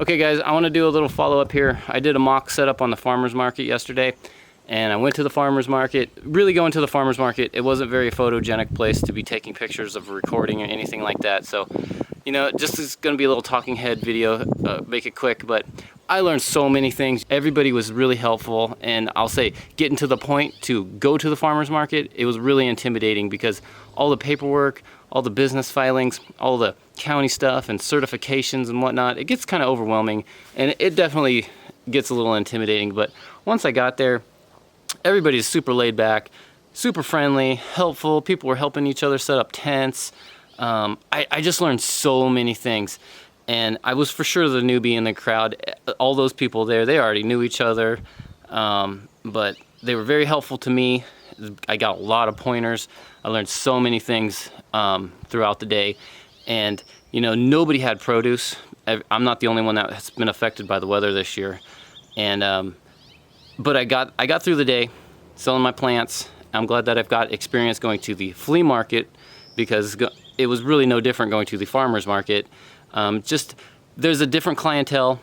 Okay guys, I want to do a little follow-up here. I did a mock setup on the farmer's market yesterday, and I went to the farmer's market. Really going to the farmer's market, it wasn't a very photogenic place to be taking pictures of recording or anything like that. So, you know, just is going to be a little talking head video, make it quick, but I learned so many things. Everybody was really helpful, and I'll say getting to the point to go to the farmer's market, it was really intimidating because all the paperwork, all the business filings, all the county stuff and certifications and whatnot, it gets kind of overwhelming, and it definitely gets a little intimidating. But once I got there, everybody's super laid back, super friendly, helpful. People were helping each other set up tents. I just learned so many things, and I was for sure the newbie in the crowd. All those people there, they already knew each other, but they were very helpful to me. I got a lot of pointers. I learned so many things throughout the day, and you know, nobody had produce. I'm not the only one that has been affected by the weather this year, and but I got through the day selling my plants. I'm glad that I've got experience going to the flea market, because it was really no different going to the farmer's market. Just there's a different clientele,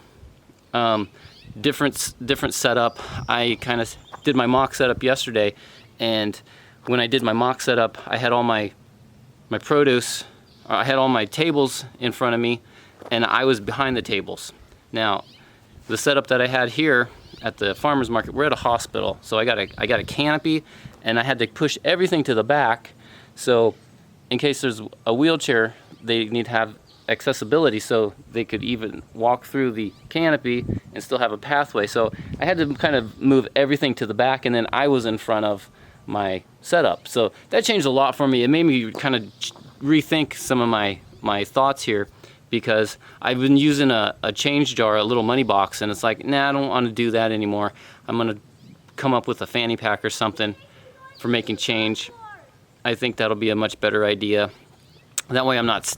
different setup. I kind of did my mock setup yesterday, and when I did my mock setup, I had all my produce. I had all my tables in front of me, and I was behind the tables. Now, the setup that I had here at the farmer's market, we're at a hospital, so I got a canopy, and I had to push everything to the back. So, in case there's a wheelchair, they need to have accessibility, so they could even walk through the canopy and still have a pathway. So I had to kind of move everything to the back, and then I was in front of my setup. So that changed a lot for me. It made me kind of rethink some of my thoughts here, because I've been using a change jar, a little money box, and it's like, nah, I don't want to do that anymore. I'm gonna come up with a fanny pack or something for making change. I think that'll be a much better idea. That way I'm not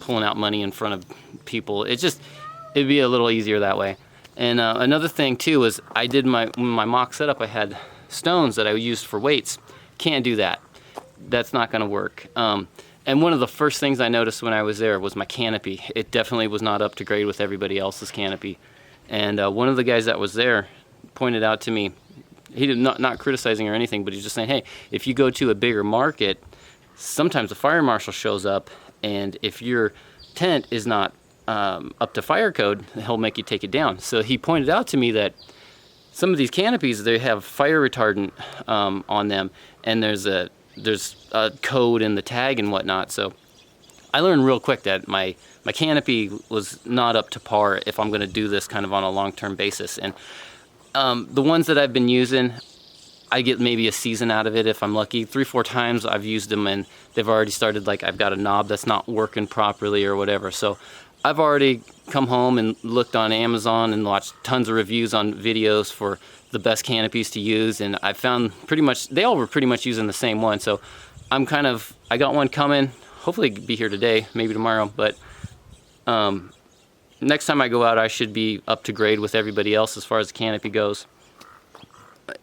pulling out money in front of people. It'd be a little easier that way. And another thing too is I did my mock setup, I had stones that I used for weights. Can't do that. That's not gonna work. And one of the first things I noticed when I was there was my canopy. It definitely was not up to grade with everybody else's canopy. And one of the guys that was there pointed out to me, he did not criticizing or anything, but he's just saying, hey, if you go to a bigger market, sometimes the fire marshal shows up, and if your tent is not up to fire code, he'll make you take it down. So he pointed out to me that some of these canopies, they have fire retardant on them, and there's a code in the tag and whatnot. So I learned real quick that my canopy was not up to par if I'm going to do this kind of on a long-term basis. And the ones that I've been using, I get maybe a season out of it if I'm lucky. 3-4 times I've used them, and they've already started, like, I've got a knob that's not working properly or whatever. So I've already come home and looked on Amazon and watched tons of reviews on videos for the best canopies to use, and I found pretty much, they all were pretty much using the same one. So I got one coming, hopefully be here today, maybe tomorrow, but next time I go out, I should be up to grade with everybody else as far as the canopy goes.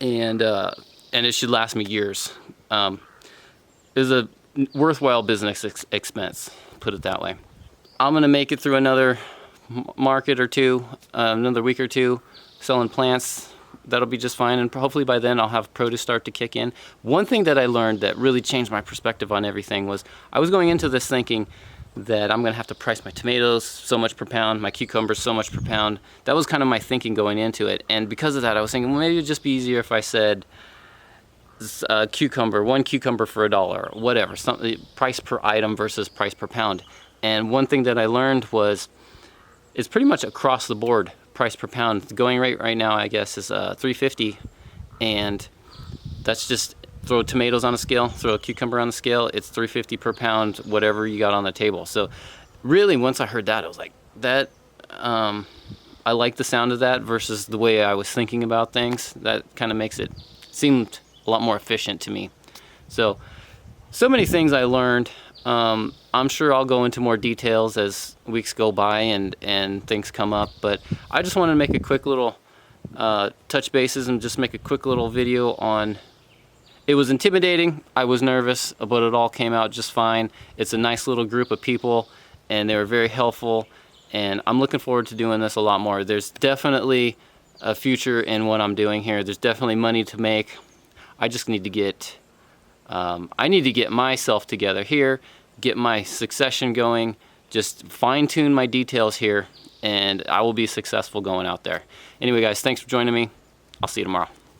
And it should last me years. It was a worthwhile business expense, put it that way. I'm gonna make it through another market or two, another week or two, selling plants. That'll be just fine, and hopefully by then I'll have produce start to kick in. One thing that I learned that really changed my perspective on everything was I was going into this thinking that I'm gonna have to price my tomatoes so much per pound, my cucumbers so much per pound. That was kind of my thinking going into it, and because of that I was thinking, well, maybe it'd just be easier if I said one cucumber for $1, whatever, something, price per item versus price per pound. And one thing that I learned was it's pretty much across the board price per pound. The going rate right now, I guess, is $3.50, and that's just throw tomatoes on a scale, throw a cucumber on the scale, it's $3.50 per pound, whatever you got on the table. So really, once I heard that, I was like, that I like the sound of that versus the way I was thinking about things. That kind of makes it seem a lot more efficient to me. So many things I learned. I'm sure I'll go into more details as weeks go by and things come up, but I just wanted to make a quick little touch bases and just make a quick little video on. It was intimidating, I was nervous, but it all came out just fine. It's a nice little group of people, and they were very helpful, and I'm looking forward to doing this a lot more. There's definitely a future in what I'm doing here. There's definitely money to make. I just need to get I need to get myself together here, get my succession going, just fine-tune my details here, and I will be successful going out there. Anyway, guys, thanks for joining me. I'll see you tomorrow.